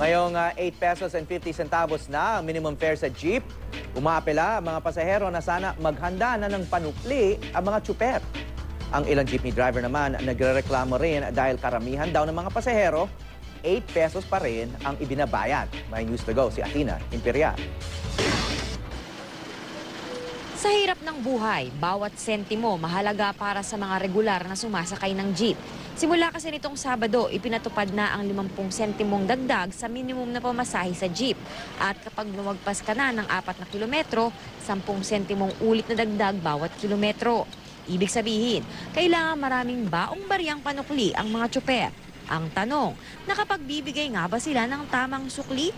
Ngayong 8 pesos and 50 centavos na ang minimum fare sa jeep, umaapela ang mga pasahero na sana maghanda na ng panukli ang mga tsuper. Ang ilang jeepney driver naman nagrereklamo rin dahil karamihan daw ng mga pasahero, 8 pesos pa rin ang ibinabayad. May news to go si Athena Imperial. Sa hirap ng buhay, bawat sentimo mahalaga para sa mga regular na sumasakay ng jeep. Simula kasi nitong Sabado, ipinatupad na ang 50 sentimong dagdag sa minimum na pamasahe sa jeep. At kapag lumagpas ka na ng 4 na kilometro, 10 sentimong ulit na dagdag bawat kilometro. Ibig sabihin, kailangan maraming baong bariyang panukli ang mga tsuper. Ang tanong, nakapagbibigay nga ba sila ng tamang sukli?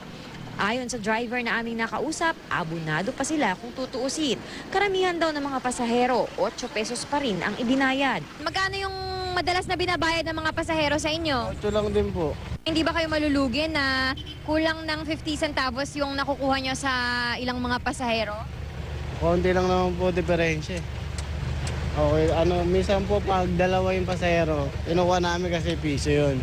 Ayon sa driver na aming nakausap, abunado pa sila kung tutuusin. Karamihan daw ng mga pasahero, 8 pesos pa rin ang ibinayad. Magkano yung madalas na binabayad ng mga pasahero sa inyo? Ito lang din po. Hindi ba kayo malulugi na kulang ng 50 centavos yung nakukuha nyo sa ilang mga pasahero? Konti lang naman po diferensya. Okay, minsan po pag dalawa yung pasahero, inukuha namin kasi piso yun.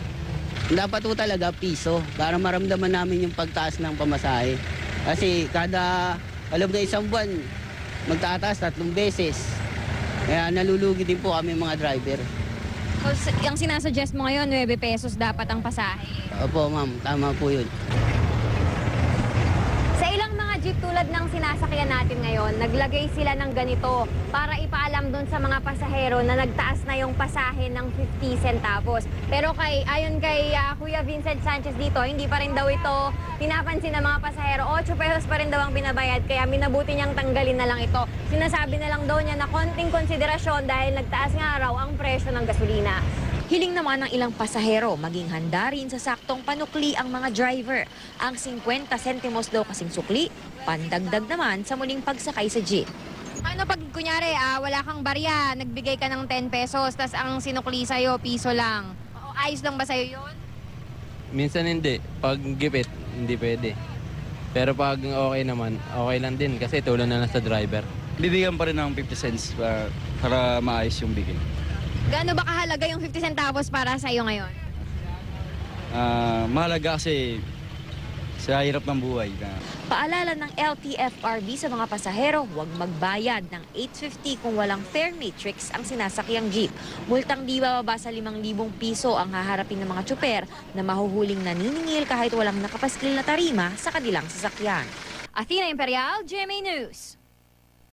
Dapat po talaga piso para maramdaman namin yung pagtaas ng pamasahe. Kasi kada alam na isang buwan, magtataas 3 beses. Kaya nalulugi din po kami mga driver. So, yung sinasuggest mo ngayon, 9 pesos dapat ang pasahe. Opo ma'am, tama po yun. Sa ilang mga jeep tulad ng sinasakyan natin ngayon, naglagay sila ng ganito para ipaalam doon sa mga pasahero na nagtaas na yung pasahe ng 50 centavos. Pero ayon kay Kuya Vincent Sanchez dito, hindi pa rin daw ito pinapansin ng mga pasahero. 8 pesos pa rin daw ang binabayad, kaya minabuti niyang tanggalin na lang ito. Sinasabi na lang daw niya na konting konsiderasyon dahil nagtaas nga raw ang presyo ng gasolina. Hiling naman ng ilang pasahero maging handa rin sa saktong panukli ang mga driver. Ang 50 sentimos daw kasing sukli, pandagdag naman sa muling pagsakay sa jeep. Ano pag kunyari, wala kang barya, nagbigay ka ng 10 pesos, tas ang sinukli sa'yo, piso lang. Ayos lang ba sa'yo yun? Minsan hindi. Pag gipit, hindi pwede. Pero pag okay naman, okay lang din kasi tulong na lang sa driver. Bibigyan pa rin ng 50 cents para maayos yung bigay. Gaano ba kahalaga yung 50 centavos para sa'yo ngayon? Mahalaga kasi sa hirap ng buhay. Paalala ng LTFRB sa mga pasahero, huwag magbayad ng 850 kung walang fare matrix ang sinasakyang jeep. Multang di bababa sa 5,000 piso ang haharapin ng mga tsuper na mahuhuling naniningil kahit walang nakapaskil na tarima sa kanilang sasakyan. Athena Imperial, GMA News.